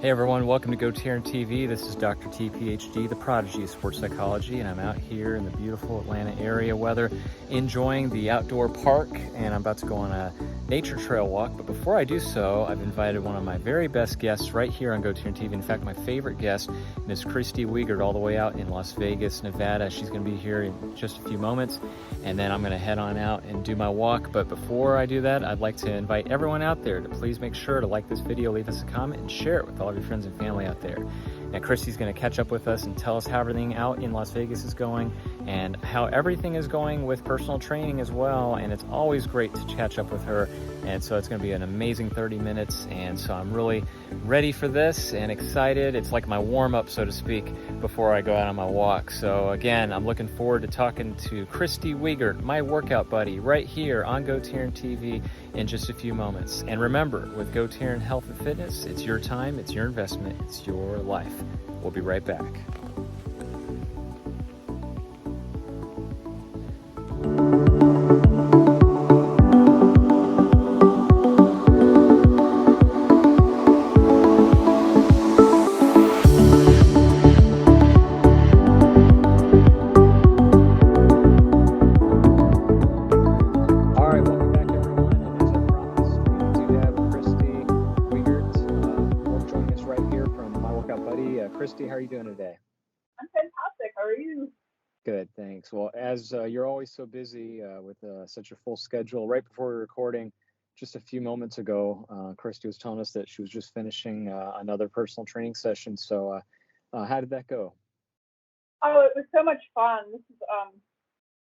Hey everyone, welcome to GoTarryn TV. This is Dr. T, PhD, the prodigy of sports psychology, and I'm out here in the beautiful Atlanta area weather, enjoying the outdoor park, and I'm about to go on a nature trail walk. But before I do so, I've invited one of my very best guests right here on GoTarryn TV. In fact, my favorite guest, Miss Kristy Wegert, all the way out in Las Vegas, Nevada. She's going to be here in just a few moments, and then I'm going to head on out and do my walk. But before I do that, I'd like to invite everyone out there to please make sure to like this video, leave us a comment, and share it with all of your friends and family out there. Now, Kristy's going to catch up with us and tell us how everything out in Las Vegas is going and how everything is going with personal training as well. And it's always great to catch up with her. And so it's going to be an amazing 30 minutes. And so I'm really ready for this and excited. It's like my warm-up, so to speak, before I go out on my walk. So again, I'm looking forward to talking to Kristy Wegert, my workout buddy, right here on GoTarryn TV in just a few moments. And remember, with GoTarryn Health and Fitness, it's your time, it's your investment, it's your life. We'll be right back. Kristy, how are you doing today? I'm fantastic. How are you? Good, thanks. Well, as you're always so busy with such a full schedule, right before we were recording, just a few moments ago, Kristy was telling us that she was just finishing another personal training session. So how did that go? Oh, it was so much fun.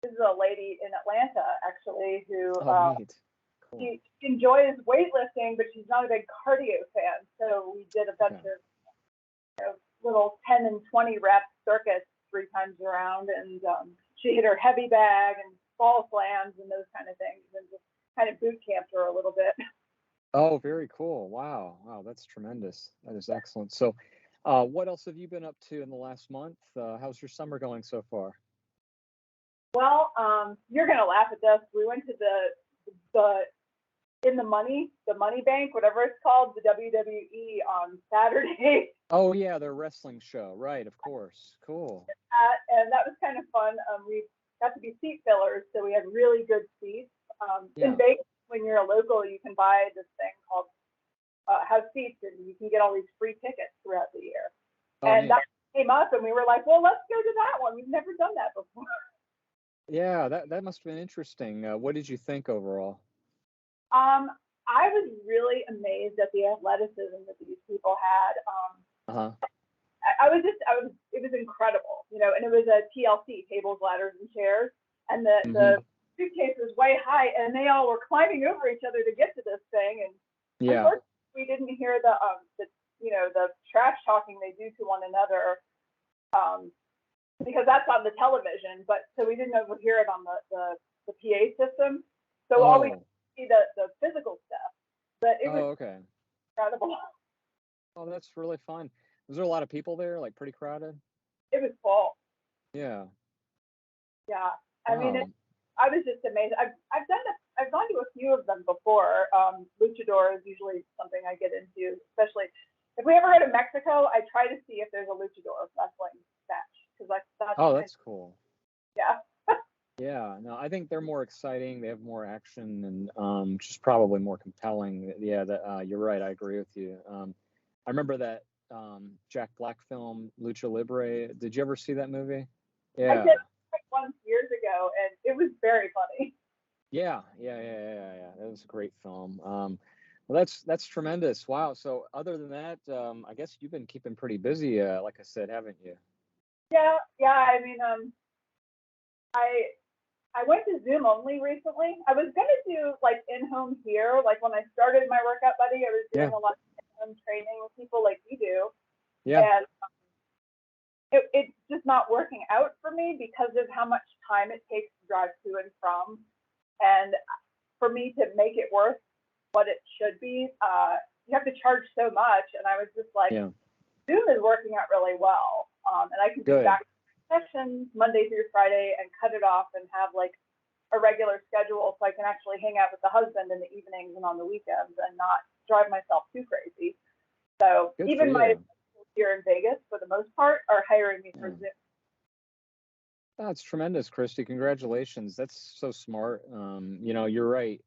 This is a lady in Atlanta, actually, who Neat. Cool. she enjoys weightlifting, but she's not a big cardio fan. So we did a bunch of little 10 and 20 rep circuits 3 times around, and she hit her heavy bag and ball slams and those kind of things, and just kind of boot camped her a little bit. Oh, very cool. Wow, that's tremendous. That is excellent. So what else have you been up to in the last month? How's your summer going so far? Well, you're gonna laugh at this. We went to the in the money bank, whatever it's called, the WWE on Saturday. Oh yeah, their wrestling show, right? Of course. Cool. And that was kind of fun. We got to be seat fillers, so we had really good seats. In Vegas, when you're a local, you can buy this thing called House Seats, and you can get all these free tickets throughout the year. And that came up, and we were like, well, let's go to that one. We've never done that before. Yeah, that must have been interesting. What did you think overall? I was really amazed at the athleticism that these people had. It was incredible, and it was a TLC, tables, ladders, and chairs, and the suitcase was way high, and they all were climbing over each other to get to this thing, and unfortunately we didn't hear the trash talking they do to one another, because that's on the television, but so we didn't overhear it on the PA system, so all we see the physical stuff, but it was incredible. Oh, that's really fun. Was there a lot of people there, like pretty crowded? It was full. Yeah. I mean, I was just amazed. I've gone to a few of them before. Luchador is usually something I get into, especially if we ever go to Mexico. I try to see if there's a luchador wrestling match, because that's cool. Yeah. Yeah, no, I think they're more exciting. They have more action and just probably more compelling. Yeah, you're right. I agree with you. I remember that Jack Black film, Lucha Libre. Did you ever see that movie? Yeah. I did once years ago, and it was very funny. Yeah. That was a great film. Well, that's tremendous. Wow. So other than that, I guess you've been keeping pretty busy, like I said, haven't you? Yeah. I mean, I went to Zoom only recently. I was gonna do like in-home here. Like when I started my workout buddy, I was doing a lot of in-home training with people like you do. Yeah. And it's just not working out for me because of how much time it takes to drive to and from. And for me to make it worth what it should be, you have to charge so much. And I was just like, Zoom is working out really well. And I can do back sessions Monday through Friday and cut it off and have like a regular schedule so I can actually hang out with the husband in the evenings and on the weekends and not drive myself too crazy. So Good even for my you. here in Vegas, for the most part, are hiring me for Yeah. Zoom. That's tremendous, Kristy. Congratulations. That's so smart. You're right.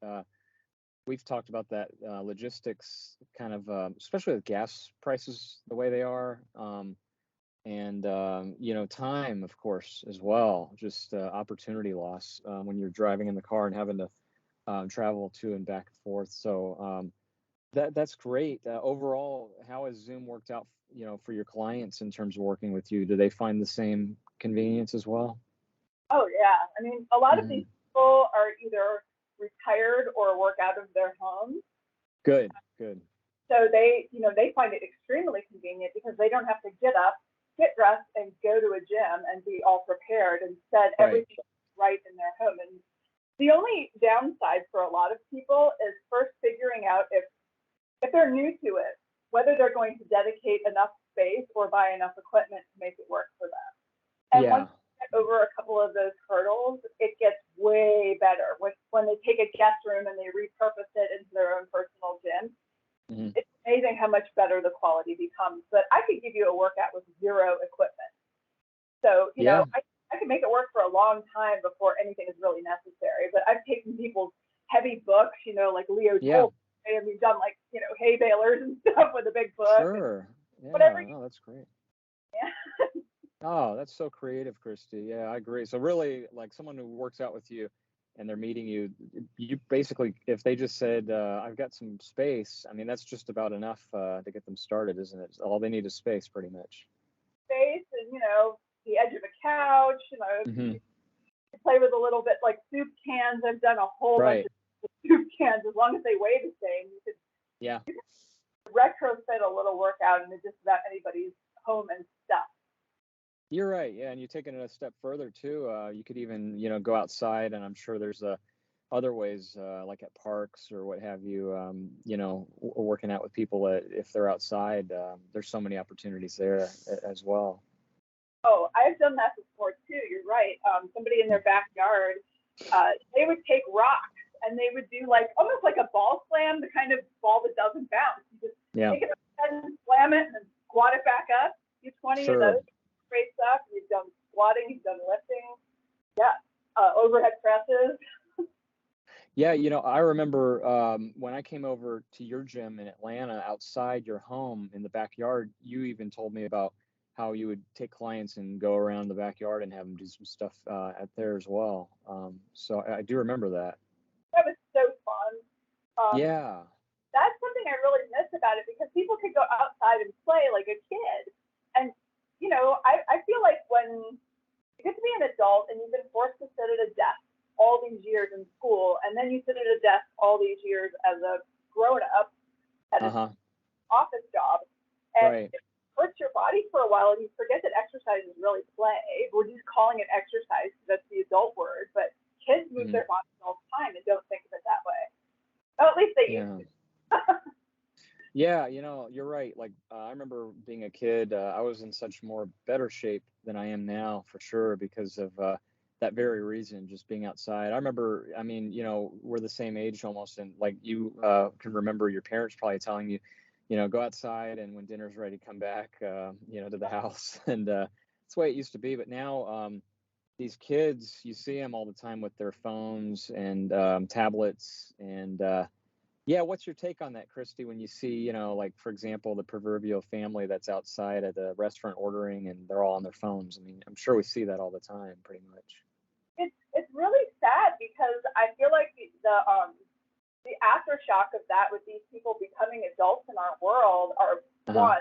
We've talked about that logistics kind of, especially with gas prices the way they are, and time, of course, as well. Just opportunity loss when you're driving in the car and having to travel to and back and forth. So that's great. Overall, how has Zoom worked out, for your clients in terms of working with you? Do they find the same convenience as well? Oh yeah, I mean, a lot of Hmm. these people are either retired or work out of their homes, Good, good. so they find it extremely convenient because they don't have to get up, get dressed, and go to a gym and be all prepared. Instead, Right. everything's right in their home. And the only downside for a lot of people is first figuring out if they're new to it, whether they're going to dedicate enough space or buy enough equipment to make it work for them. And once Yeah. you get over a couple of those hurdles, it gets way better. When they take a guest room and they repurpose it into their own personal gym, Hmm. it's amazing how much better the quality becomes. But I could give you a workout with zero equipment. So, Yeah. I can make it work for a long time before anything is really necessary. But I've taken people's heavy books, like Leo Yeah. Toll, and we've done hay balers and stuff with a big book and Sure. whatever Yeah. you Oh, that's great. can. Oh, that's so creative, Kristy. Yeah, I agree. So really, like someone who works out with you and they're meeting you, you basically, if they just said, I've got some space, I mean, that's just about enough to get them started, isn't it? All they need is space, pretty much. Space and the edge of a couch. Hmm. You play with a little bit like soup cans. I've done a whole bunch Right. of soup cans. As long as they weigh the same, you could Yeah. retrofit a little workout into just about anybody's home and stuff. You're right. Yeah, and you're taking it a step further too. You could even, go outside, and I'm sure there's other ways, like at parks or what have you. Working out with people if they're outside. There's so many opportunities there as well. Oh, I've done that before too. You're right. Somebody in their backyard, they would take rocks and they would do like almost like a ball slam, the kind of ball that doesn't bounce. You just Yeah. take it up and slam it and then squat it back up. Do 20 of Sure. those straight stuff. You've done squatting, you've done lifting. Yeah. Overhead presses. Yeah, I remember when I came over to your gym in Atlanta, outside your home in the backyard, you even told me about how you would take clients and go around the backyard and have them do some stuff out there as well. So I do remember that. That was so fun. Um, Yeah. that's something I really miss about it because people could go outside and play like a kid. And, I feel like when you get to be an adult and you've been forced to sit at a desk all these years in school, and then you sit at a desk all these years as a grown up at an Uh-huh. office job, and Right. it hurts your body for a while, and you forget that exercise is really play. We're just calling it exercise because that's the adult word, but kids move Hmm. their bodies all the time and don't think of it that way. Oh, at least they used Yeah. to. Yeah, you're right. Like I remember being a kid, I was in such more better shape than I am now for sure because of that very reason, just being outside. I remember, I mean, we're the same age almost, and like you can remember your parents probably telling you, go outside and when dinner's ready, come back, to the house. And that's the way it used to be. But now these kids, you see them all the time with their phones and tablets and yeah, what's your take on that, Kristy, when you see, like, for example, the proverbial family that's outside at a restaurant ordering and they're all on their phones? I mean, I'm sure we see that all the time, pretty much. It's really sad because I feel like the aftershock of that with these people becoming adults in our world are Uh-huh. one,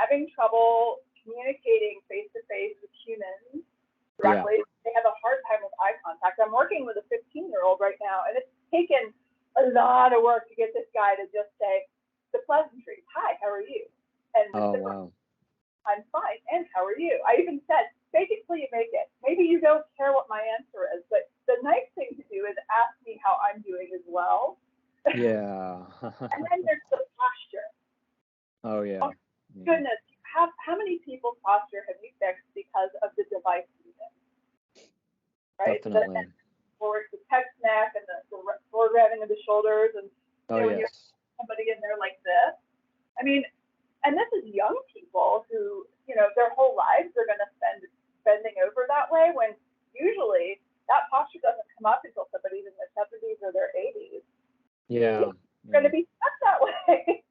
having trouble communicating face to face with humans Yeah. directly. They have a hard time with eye contact. I'm working with a 15-year-old right now, and it's taken a lot of work to get this guy to just say the pleasantries. Hi, how are you? And Oh, reciprocate. wow. I'm fine. And how are you? I even said, fake it till you make it. Maybe you don't care what my answer is, but the nice thing to do is ask me how I'm doing as well. Yeah. And then there's the posture. Oh, Oh yeah. Yeah. goodness, how many people's posture have you fixed because of the device using? Right? Definitely. Or the text neck and the forward grabbing of the shoulders, and Oh, when you're yes. somebody in there like this. I mean, people who, their whole lives are going to spend bending over that way, when usually that posture doesn't come up until somebody's in their 70s or their 80s. Yeah. It's going to be stuck that way.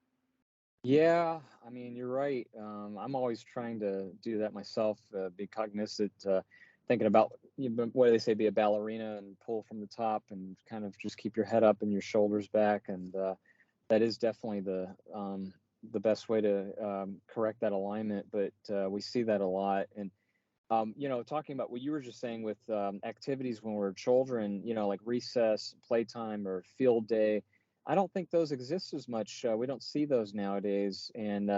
Yeah, I mean, you're right. I'm always trying to do that myself, be cognizant, thinking about what do they say, be a ballerina and pull from the top and kind of just keep your head up and your shoulders back. And that is definitely the best way to correct that alignment. But we see that a lot. And, talking about what you were just saying with activities when we're children, like recess, playtime, or field day. I don't think those exist as much. We don't see those nowadays. And,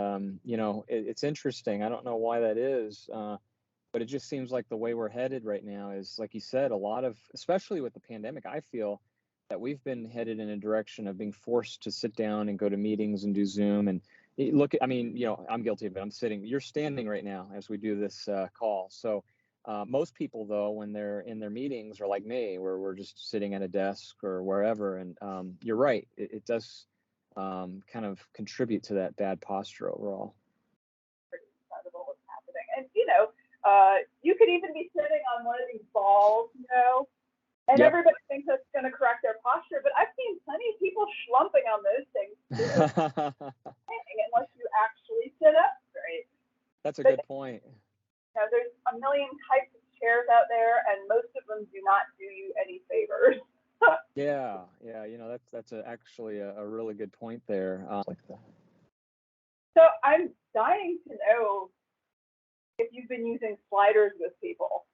it's interesting. I don't know why that is, but it just seems like the way we're headed right now is, like you said, a lot of, especially with the pandemic, I feel that we've been headed in a direction of being forced to sit down and go to meetings and do Zoom. And I'm guilty of it. You're standing right now as we do this call. So most people, though, when they're in their meetings, are like me, where we're just sitting at a desk or wherever. And you're right. It does kind of contribute to that bad posture overall. Pretty incredible what's happening. And, you could even be sitting on one of these balls, and Yep. everybody thinks that's going to correct their posture. But I've seen plenty of people schlumping on those things unless you actually sit up straight. That's a good point. There's a million types of chairs out there, and most of them do not do you any favors. Yeah. That's actually a really good point there. Like that. So I'm dying to know if you've been using sliders with people.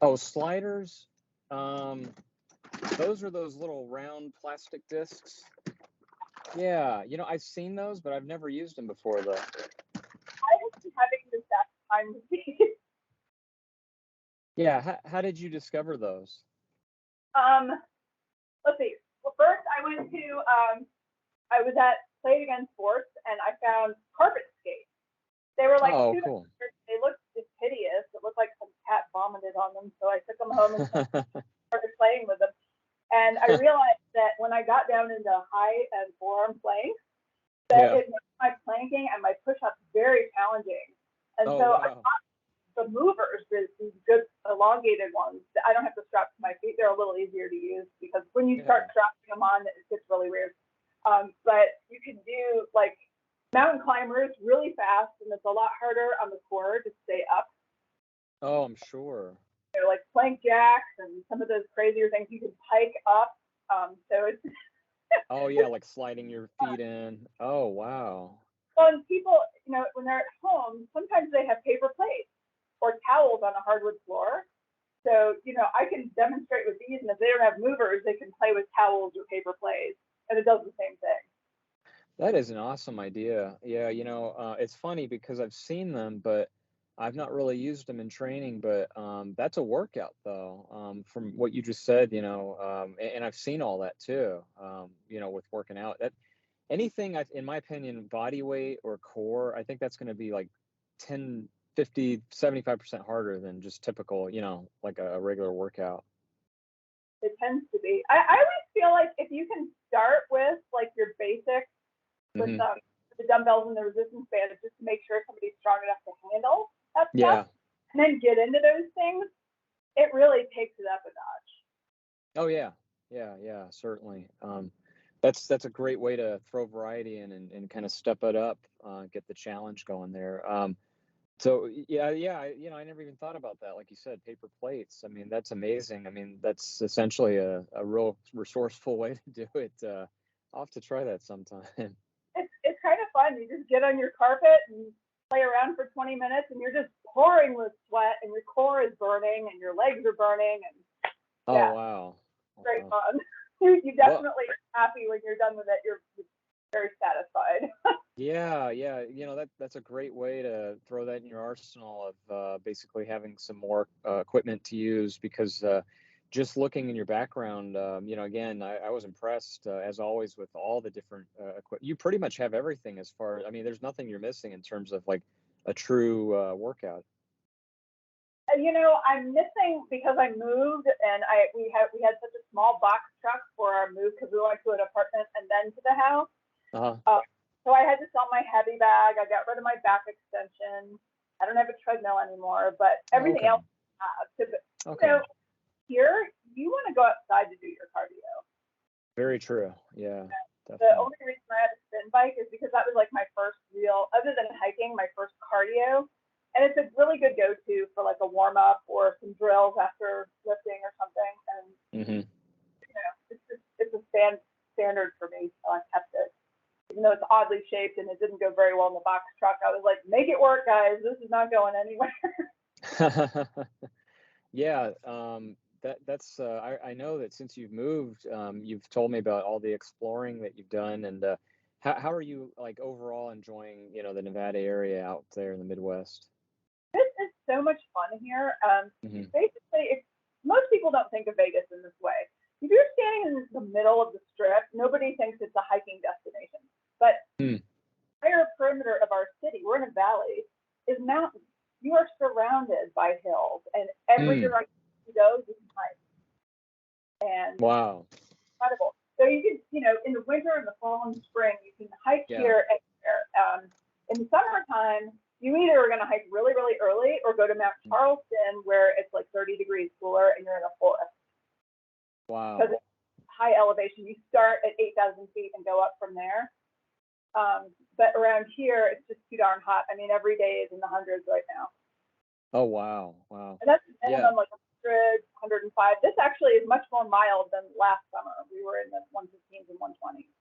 Oh, sliders. Those are those little round plastic discs. Yeah, I've seen those, but I've never used them before, though. I have been having the best time with these. Yeah, how did you discover those? Let's see. Well, first I was at Play It Again Sports, and I found carpet skates. They were like cool. They looked just hideous. It looked like some cat vomited on them, so I took them home and started playing with them. And I realized that when I got down into high and forearm planks, that it made my planking and my push-ups very challenging. And I got the movers, these good elongated ones, that I don't have to strap to my feet. They're a little easier to use, because when you start strapping them on, it gets really weird. But you can do like mountain climbers really fast, and it's a lot harder on the core to stay up. Oh, I'm sure. Like plank jacks and some of those crazier things you can pike up. So it's oh yeah, like sliding your feet in. Oh wow. Well, and people, when they're at home, sometimes they have paper plates or towels on a hardwood floor. So, I can demonstrate with these, and if they don't have movers, they can play with towels or paper plates, and it does the same thing. That is an awesome idea. Yeah, it's funny because I've seen them, but I've not really used them in training. But that's a workout, though, from what you just said, and I've seen all that too, with working out. That anything, in my opinion, body weight or core, I think that's going to be like 10, 50, 75% harder than just typical, like a regular workout. It tends to be. I always feel like if you can start with like your basics, with the dumbbells and the resistance bands, just to make sure somebody's strong enough to handle that stuff, and then get into those things, it really takes it up a notch. Oh yeah, certainly. That's a great way to throw variety in and kind of step it up, get the challenge going there. So I never even thought about that. Like you said, paper plates. I mean, that's amazing. I mean, that's essentially a real resourceful way to do it. I'll have to try that sometime. It's kind of fun. You just get on your carpet and play around for 20 minutes, and you're just pouring with sweat, and your core is burning, and your legs are burning, and oh wow, great fun. You definitely are happy when you're done with it. You're very satisfied. Yeah. That's a great way to throw that in your arsenal of basically having some more equipment to use, because just looking in your background, again, I was impressed as always with all the different equipment. You pretty much have everything as far. I mean, there's nothing you're missing in terms of like a true workout. I'm missing, because I moved, and we had such a small box truck for our move, because we went to an apartment and then to the house. So I had to sell my heavy bag. I got rid of my back extension. I don't have a treadmill anymore, but everything else I have. So, you know, here you want to go outside to do your cardio. Very true. Yeah. The only reason I had a spin bike is because that was like my first real, other than hiking, my first cardio. And it's a really good go-to for like a warm-up or some drills after lifting or something. And, you know, it's a standard for me, so I kept it. Even though it's oddly shaped and it didn't go very well in the box truck, I was like, make it work, guys. This is not going anywhere. Yeah, that's I know that since you've moved, you've told me about all the exploring that you've done, and how are you like overall enjoying, you know, the Nevada area out there in the Midwest? This is so much fun here. Basically, most people don't think of Vegas in this way. If you're standing in the middle of the strip, nobody thinks it's a hiking destination. But the entire perimeter of our city, we're in a valley, is mountains. You are surrounded by hills, and every direction you go, you can hike. And wow, incredible. So you can, you know, in the winter, in the fall, and spring, you can hike here and there. In the summertime, you either are going to hike really, really early or go to Mount Charleston, where it's like 30 degrees cooler and you're in a forest. Wow. Because it's high elevation. You start at 8,000 feet and go up from there. But around here, it's just too darn hot. I mean, every day is in the hundreds right now. Oh, wow. Wow. And that's minimum like 100, 105. This actually is much more mild than last summer. We were in the 115s and 120s.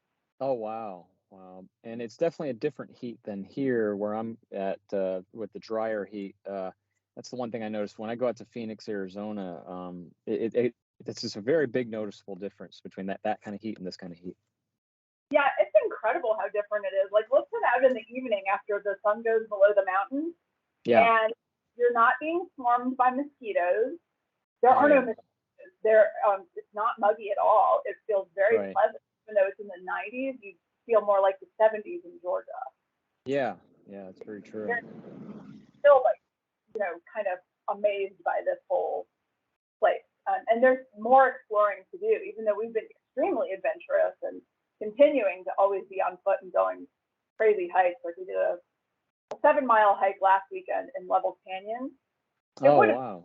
Oh, wow. Wow. And it's definitely a different heat than here where I'm at with the drier heat. That's the one thing I noticed when I go out to Phoenix, Arizona. It's just a very big noticeable difference between that kind of heat and this kind of heat. Yeah, it's incredible how different it is. Like, let's put out in the evening after the sun goes below the mountains. Yeah. And you're not being swarmed by mosquitoes. There are no mosquitoes. It's not muggy at all. It feels very pleasant. Even though it's in the 90s, you feel more like the 70s in Georgia. Yeah, yeah, that's very true. You're still like, you know, kind of amazed by this whole place. And there's more exploring to do, even though we've been extremely adventurous and continuing to always be on foot and going crazy hikes. Like we did a 7-mile hike last weekend in Levels Canyon. Oh, wow.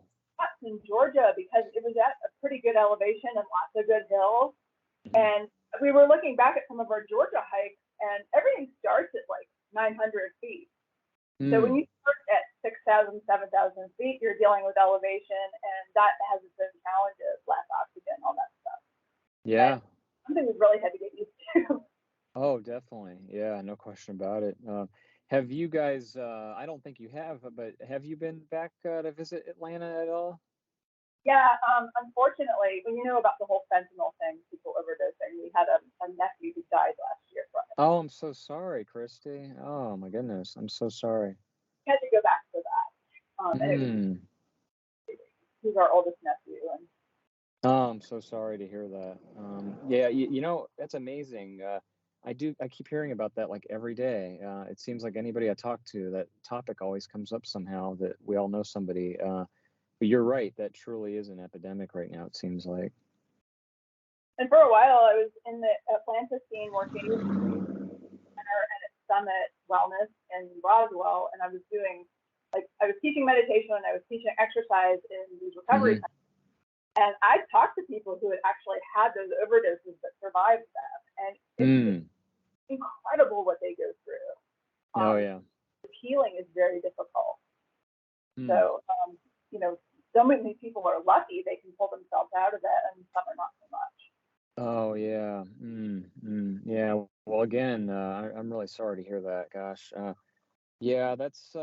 In Georgia because it was at a pretty good elevation and lots of good hills. And we were looking back at some of our Georgia hikes and everything starts at like 900 feet. So when you start at 6,000, 7,000 feet, you're dealing with elevation and that has its own challenges, lack of oxygen, all that stuff. Yeah. But something we've really had to get used to. Oh, definitely. Yeah, no question about it. Have you guys, I don't think you have, but have you been back to visit Atlanta at all? Yeah, unfortunately, when you know about the whole fentanyl thing, people overdosing, we had a nephew who died last year from it. Oh, I'm so sorry, Kristy. Oh, my goodness. I'm so sorry. We had to go back for that. And he's our oldest nephew. And oh, I'm so sorry to hear that. Yeah, you know, that's amazing. I keep hearing about that like every day. It seems like anybody I talk to, that topic always comes up somehow, that we all know somebody. But you're right, that truly is an epidemic right now, it seems like. And for a while, I was in the Atlanta scene working center and at Summit Wellness in Roswell, and I was doing, like, I was teaching meditation and I was teaching exercise in these recovery centers. And I talked to people who had actually had those overdoses but survived them, and it's incredible what they go through. Healing is very difficult. So, you know, so many people are lucky they can pull themselves out of it, and some are not so much. Oh, yeah. Yeah. Well, again, I'm really sorry to hear that. Gosh. Yeah, that's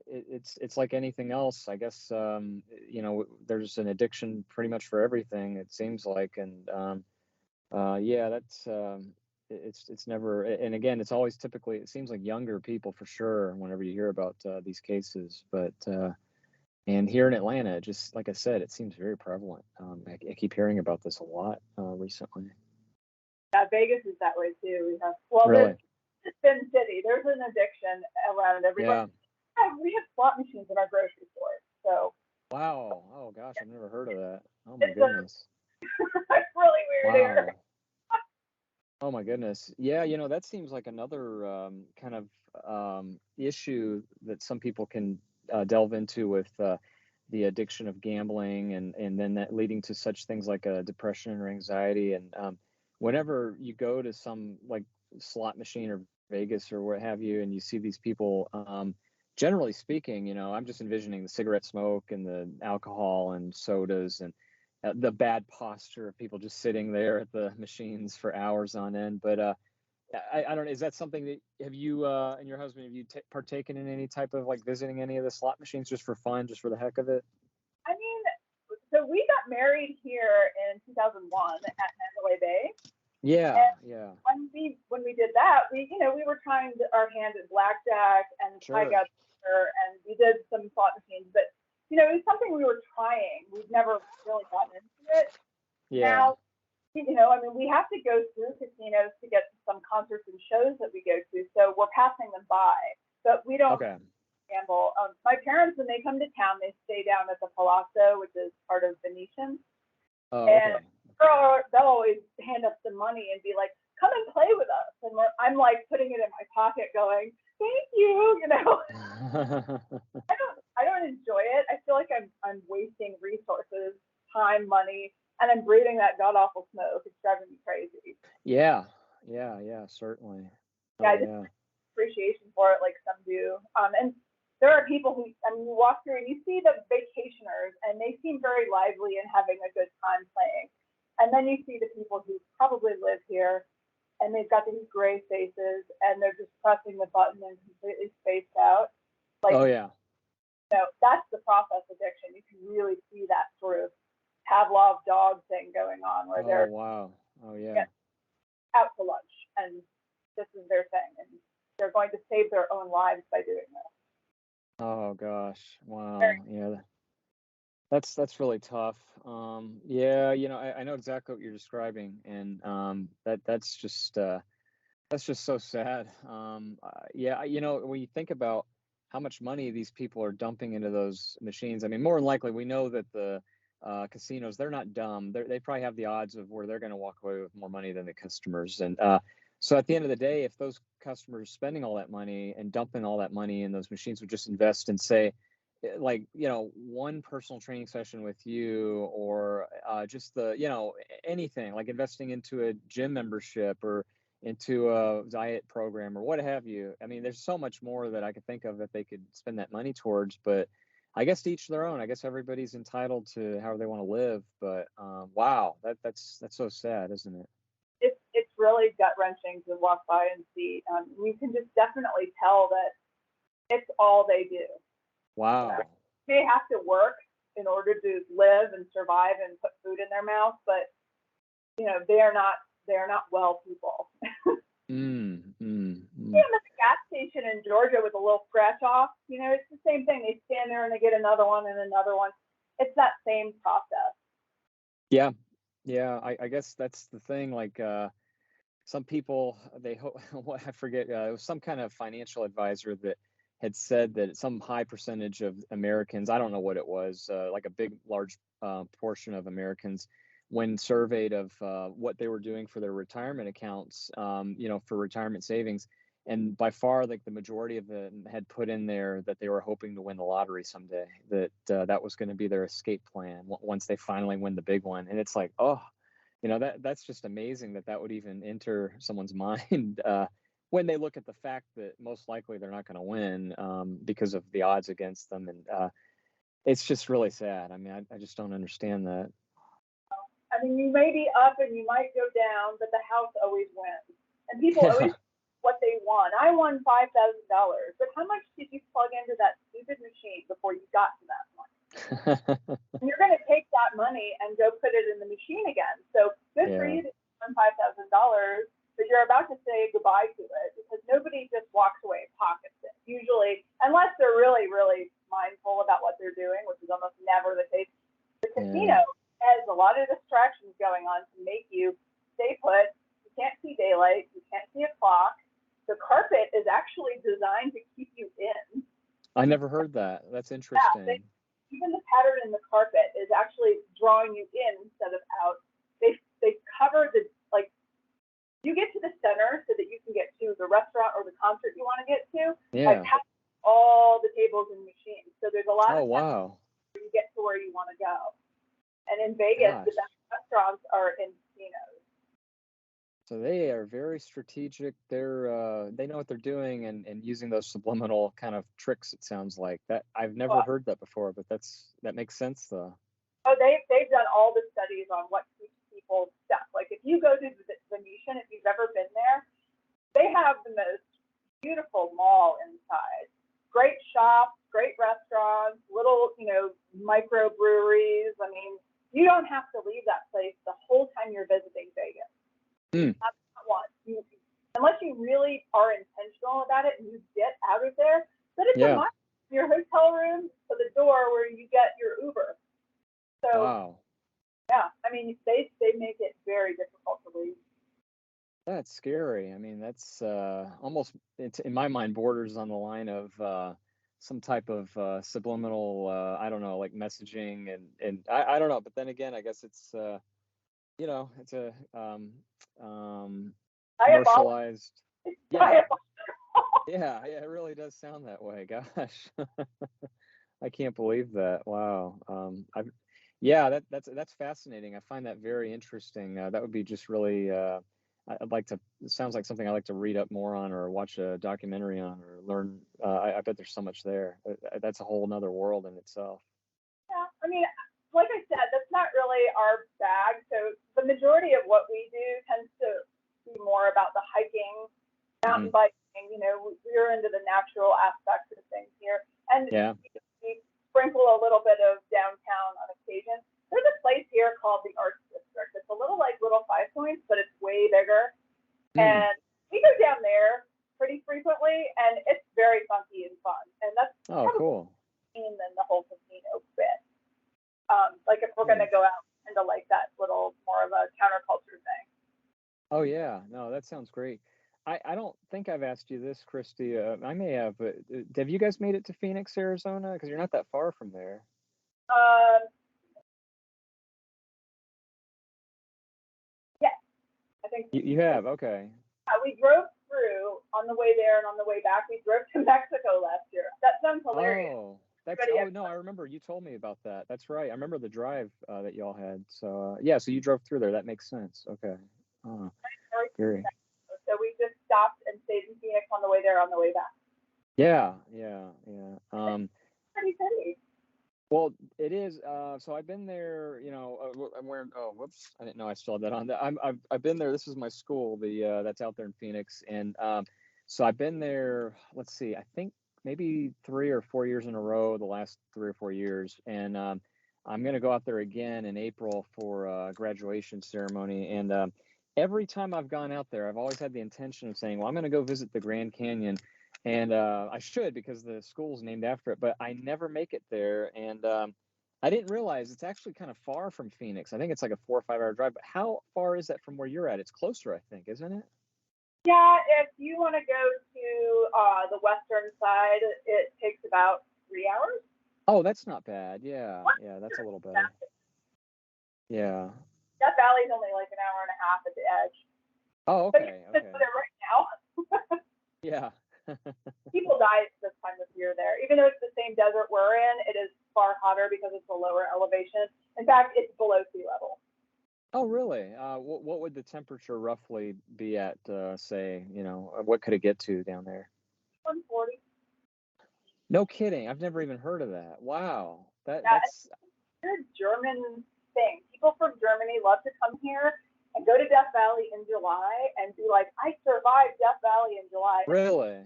it's like anything else, I guess. You know, there's an addiction pretty much for everything, it seems like, and yeah, that's it's never. And again, it's always typically, it seems like younger people for sure whenever you hear about these cases, but and here in Atlanta, just like I said, it seems very prevalent. I keep hearing about this a lot recently. Yeah, Vegas is that way too. We have Really? It's Sin City. There's an addiction around everybody. Yeah. We have slot machines in our grocery stores. So. Wow. Oh gosh, I've never heard of that. Oh my goodness. It's really weird here. Oh my goodness. Yeah, that seems like another kind of issue that some people can delve into with the addiction of gambling, and then that leading to such things like depression or anxiety. And whenever you go to some like slot machine or Vegas or what have you, and you see these people, generally speaking, I'm just envisioning the cigarette smoke and the alcohol and sodas and the bad posture of people just sitting there at the machines for hours on end. But I don't know. Is that something that have you and your husband, have you partaken in any type of like visiting any of the slot machines just for fun, just for the heck of it? I mean, so we got married here in 2001 at Mandalay Bay. Yeah, And yeah. when we did that, we were trying our hand at blackjack and Sure. and we did some slot machines, but it was something we were trying. We've never really gotten into it. Yeah. Now, we have to go through casinos to get to some concerts and shows that we go to, so we're passing them by, but we don't Okay. gamble. My parents, when they come to town, they stay down at the Palazzo, which is part of Venetian. Oh, And okay. they'll always hand us the money and be like, "Come and play with us." And I'm like putting it in my pocket, going, "Thank you." I don't enjoy it. I feel like I'm wasting resources, time, money, and I'm breathing that god awful smoke. It's driving me crazy. Yeah, certainly. Yeah, Oh I just yeah. appreciation for it, like some do. And there are people who, you walk through and you see the vacationers, and they seem very lively and having a good time playing. And then you see the people who probably live here, and they've got these gray faces, and they're just pressing the button and completely spaced out. Like, Oh yeah. that's the process addiction. You can really see that sort of Pavlov dog thing going on, where Oh they're wow. Oh yeah. get out to lunch, and this is their thing, and they're going to save their own lives by doing this. Oh gosh. Very, Wow. Yeah. That's really tough. Yeah, I know exactly what you're describing, and that's just so sad. Yeah, when you think about how much money these people are dumping into those machines, I mean, more than likely, we know that the casinos, they're not dumb. They probably have the odds of where they're going to walk away with more money than the customers. And so at the end of the day, if those customers spending all that money and dumping all that money in those machines would just invest and say, like, one personal training session with you, or just anything like investing into a gym membership or into a diet program or what have you. I mean, there's so much more that I could think of that they could spend that money towards, but I guess to each their own. I guess everybody's entitled to however they want to live. But wow, that's so sad, isn't it? it's really gut wrenching to walk by and see. You can just definitely tell that it's all they do. Wow. They have to work in order to live and survive and put food in their mouth, but they are not well people. See them at the gas station in Georgia with a little scratch off. It's the same thing. They stand there and they get another one and another one. It's that same process. Yeah. Yeah. I guess that's the thing. Like, some people, they hope, what I forget, it was some kind of financial advisor that had said that some high percentage of Americans, I don't know what it was, like a large portion of Americans, when surveyed of what they were doing for their retirement accounts, for retirement savings, and by far, like the majority of them had put in there that they were hoping to win the lottery someday, that that was going to be their escape plan once they finally win the big one. And it's like, oh, that's just amazing that would even enter someone's mind when they look at the fact that most likely they're not going to win, because of the odds against them. And it's just really sad. I mean, I just don't understand that. I mean, you may be up and you might go down, but the house always wins. And people always what they won. I won $5,000, but how much did you plug into that stupid machine before you got to that money? And you're going to take that money and go put it in the machine again. So good for you to earn $5,000, but you're about to say goodbye to it, because nobody just walks away and pockets it. Usually, unless they're really, really mindful about what they're doing, which is almost never the case. The casino has a lot of distractions going on to make you stay put. You can't see daylight. You can't see a clock. The carpet is actually designed to keep you in. I never heard that. That's interesting. Yeah, even the pattern in the carpet is actually drawing you in instead of out. They cover you get to the center so that you can get to the restaurant or the concert you want to get to. Yeah. I've had all the tables and machines. So there's a lot Oh, of time wow. where you get to where you want to go. And in Vegas, Gosh. the best restaurants are in casinos. So they are very strategic. They know what they're doing and using those subliminal kind of tricks, it sounds like. That I've never heard that before, but that makes sense though. Oh, they've done all the studies on what keeps people stuck. Like if you go to the Venetian, if you've ever been there, they have the most beautiful mall inside. Great shops, great restaurants, little, micro breweries. I mean, you don't have to leave that place the whole time you're visiting Vegas. Not once. Unless you really are intentional about it and you get out of there, but it's a mile from your hotel room to the door where you get your Uber. So, wow. Yeah, I mean, they make it very difficult to leave. That's scary. I mean, that's almost, it's, in my mind, borders on the line of some type of subliminal, I don't know, like messaging and I don't know. But then again, I guess it's, it's a commercialized. Yeah. Yeah, it really does sound that way. Gosh, I can't believe that. Wow. That's fascinating. I find that very interesting. That would be just really. I'd like to. It sounds like something I like to read up more on, or watch a documentary on, or learn. I bet there's so much there. That's a whole nother world in itself. Yeah, I mean, like I said, that's not really our bag. So the majority of what we do tends to be more about the hiking, mountain biking. We're into the natural aspects of things here, and we sprinkle a little bit of downtown on occasion. There's a place here called the Arts District. It's a little like Little Five Points, but it's way bigger. And we go down there pretty frequently, and it's very funky and fun. And that's cool. Than the whole casino bit. Like if we're going to go out into like that little more of a counterculture thing. Oh yeah, no, that sounds great. I don't think I've asked you this, Kristy. I may have, but have you guys made it to Phoenix, Arizona? Because you're not that far from there. Yes, I think you have. Okay. We drove through on the way there and on the way back. We drove to Mexico last year. That sounds hilarious. Oh, no, I remember you told me about that. That's right. I remember the drive that y'all had. So so you drove through there. That makes sense. Okay. Very. So we just stopped and stayed in Phoenix on the way there, on the way back. Yeah. Pretty pretty. Well, it is. So I've been there. I'm wearing. Oh, whoops! I didn't know I still had that on. I've been there. This is my school. That's out there in Phoenix, and so I've been there. Let's see. I think maybe 3 or 4 years in a row. The last 3 or 4 years, and I'm gonna go out there again in April for a graduation ceremony. And every time I've gone out there, I've always had the intention of saying, "Well, I'm gonna go visit the Grand Canyon." And I should, because the school's named after it, but I never make it there. And I didn't realize it's actually kind of far from Phoenix. I think it's like a 4 or 5 hour drive. But how far is that from where you're at? It's closer, I think, isn't it? Yeah, if you want to go to the western side, it takes about 3 hours. Oh, that's not bad. Yeah, that's a little better. Yeah. Death Valley's only like an hour and a half at the edge. Oh, okay. But it's there right now. Yeah. People die this time of year there. Even though it's the same desert we're in, it is far hotter because it's a lower elevation. In fact, it's below sea level. Oh, really? What would the temperature roughly be at, say, what could it get to down there? 140. No kidding. I've never even heard of that. Wow. That's a German thing. People from Germany love to come here and go to Death Valley in July and be like, I survived Death Valley in July. Really?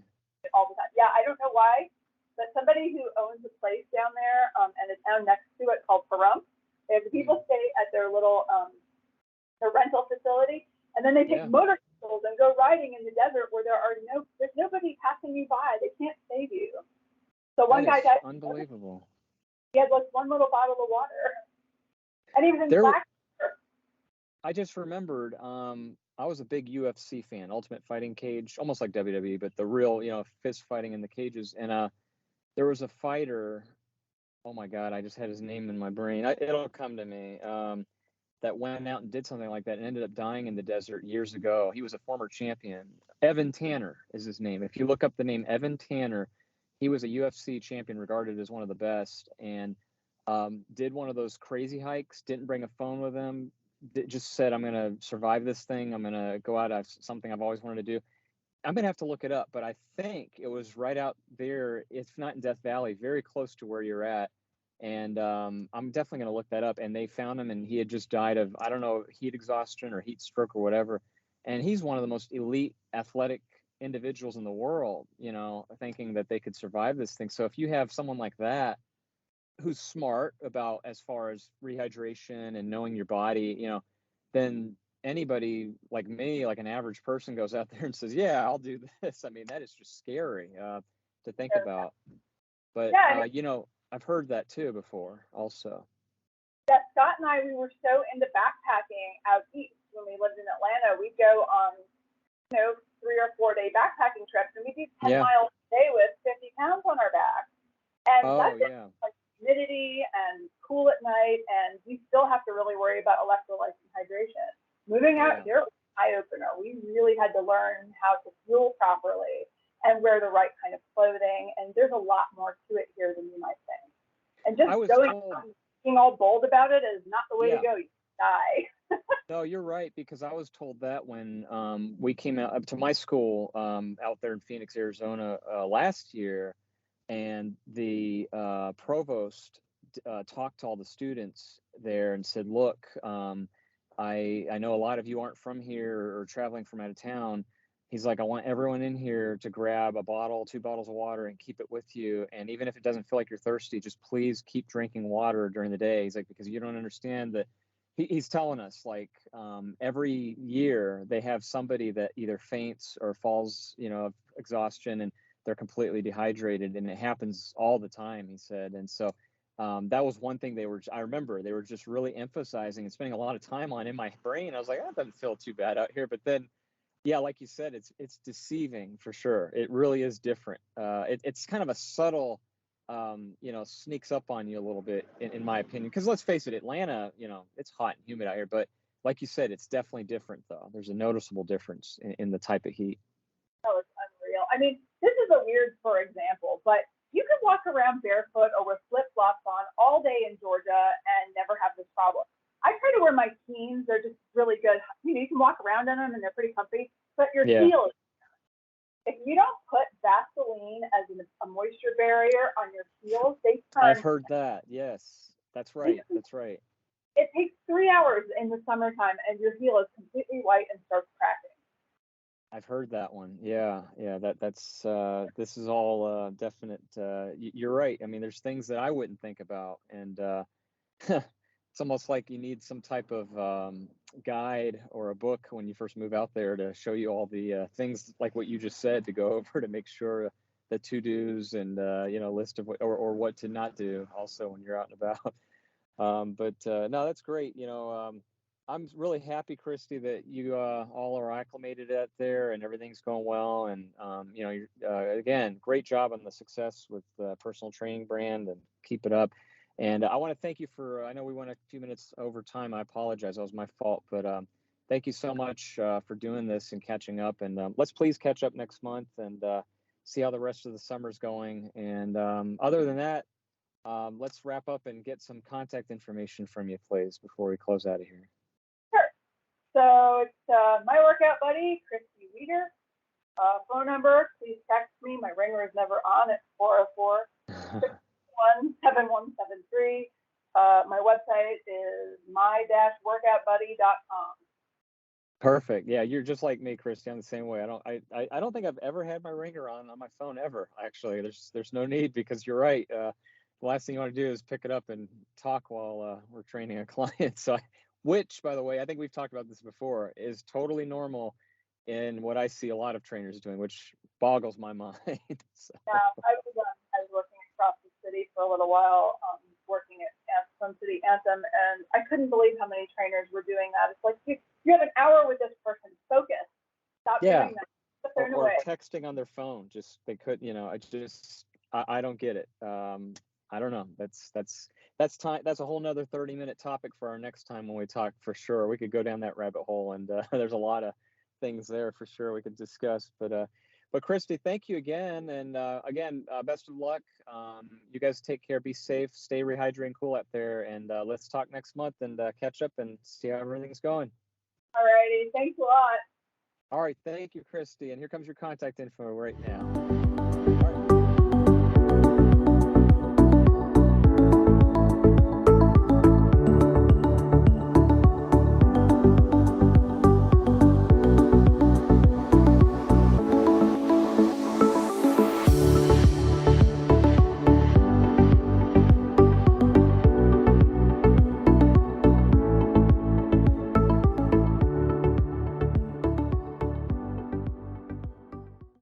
All the time. Yeah, I don't know why, but somebody who owns a place down there and a town next to it called Pahrump, the people stay at their little their rental facility, and then they take motorcycles and go riding in the desert where there's nobody passing you by. They can't save you. So one guy died. Unbelievable. He had like one little bottle of water, and he was in black. I just remembered. I was a big UFC fan, Ultimate Fighting Cage, almost like WWE, but the real, fist fighting in the cages. And there was a fighter. Oh my God, I just had his name in my brain. It'll come to me. that went out and did something like that and ended up dying in the desert years ago. He was a former champion. Evan Tanner is his name. If you look up the name Evan Tanner, he was a UFC champion, regarded as one of the best, and did one of those crazy hikes, didn't bring a phone with him, just said, I'm going to survive this thing. I'm going to go out. Something I've always wanted to do. I'm going to have to look it up, but I think it was right out there, if not in Death Valley, very close to where you're at. And I'm definitely going to look that up. And they found him, and he had just died of, I don't know, heat exhaustion or heat stroke or whatever. And he's one of the most elite athletic individuals in the world, you know, thinking that they could survive this thing. So if you have someone like that who's smart about as far as rehydration and knowing your body, you know, then anybody like me, like an average person, goes out there and says, yeah, I'll do this. I mean, that is just scary to think about. But, you know, I've heard that too before also. Yeah, Scott and I, we were so into backpacking out east when we lived in Atlanta. We'd go on, you know, 3 or 4 day backpacking trips, and we'd do 10 miles a day with 50 pounds on our back. And that's like humidity and cool at night, and we still have to really worry about electrolytes and hydration. Moving out here was an eye-opener. We really had to learn how to fuel properly and wear the right kind of clothing, and there's a lot more to it here than you might think. And just going out and being all bold about it is not the way to go. You die. No, you're right, because I was told that when we came out up to my school out there in Phoenix, Arizona last year, and the provost talked to all the students there and said, look, I know a lot of you aren't from here or traveling from out of town. He's like, I want everyone in here to grab a bottle, 2 bottles of water, and keep it with you. And even if it doesn't feel like you're thirsty, just please keep drinking water during the day. He's like, because you don't understand that. He's telling us, like, every year they have somebody that either faints or falls, you know, of exhaustion, and they're completely dehydrated, and it happens all the time, he said. And so that was one thing I remember they were just really emphasizing and spending a lot of time on in my brain. I was like, that doesn't feel too bad out here. But then, yeah, like you said, it's deceiving for sure. It really is different. It's kind of a subtle, you know, sneaks up on you a little bit, in my opinion. Because let's face it, Atlanta, you know, it's hot and humid out here. But like you said, it's definitely different, though. There's a noticeable difference in the type of heat. Oh, it's unreal. I mean, this is a weird, for example, but you can walk around barefoot or with flip-flops on all day in Georgia and never have this problem. I try to wear my Keens. They're just really good. You know, you can walk around in them and they're pretty comfy, but your heel, if you don't put Vaseline as a moisture barrier on your heels, they turn. I've heard that. Yes, that's right. That's right. It takes 3 hours in the summertime and your heel is completely white and starts cracking. I've heard that one. Yeah. That's this is all definite. You're right. I mean, there's things that I wouldn't think about, and it's almost like you need some type of guide or a book when you first move out there to show you all the things like what you just said to go over to make sure the to-dos and you know, list of what or what to not do also when you're out and about. But no, that's great. You know, I'm really happy, Kristy, that you all are acclimated out there and everything's going well. And you know, you're, again, great job on the success with the personal training brand, and keep it up. And I want to thank you for, I know we went a few minutes over time. I apologize. That was my fault. But thank you so much for doing this and catching up. And let's please catch up next month and see how the rest of the summer's going. And other than that, let's wrap up and get some contact information from you, please, before we close out of here. Sure. So it's my workout buddy, Kristy Wegert. Phone number, please text me. My ringer is never on. It's 404-661-7173. My website is my-workoutbuddy.com. Perfect. Yeah, you're just like me, Kristy. I'm the same way. I don't think I've ever had my ringer on my phone ever. Actually, there's no need, because you're right. The last thing you want to do is pick it up and talk while we're training a client. So, which, by the way, I think we've talked about this before, is totally normal in what I see a lot of trainers doing, which boggles my mind. So. Yeah, I was working across the city for a little while, working at Sun City Anthem, and I couldn't believe how many trainers were doing that. It's like, you have an hour with this person. Focus. Stop doing that. Or texting on their phone. Just, they could, you know, I don't get it. I don't know. That's time. That's a whole nother 30-minute topic for our next time when we talk, for sure. We could go down that rabbit hole, and there's a lot of things there for sure we could discuss. But Kristy, thank you again, and again, best of luck. You guys take care, be safe, stay rehydrated and cool out there, and let's talk next month and catch up and see how everything's going. All righty, thanks a lot. All right, thank you, Kristy, and here comes your contact info right now.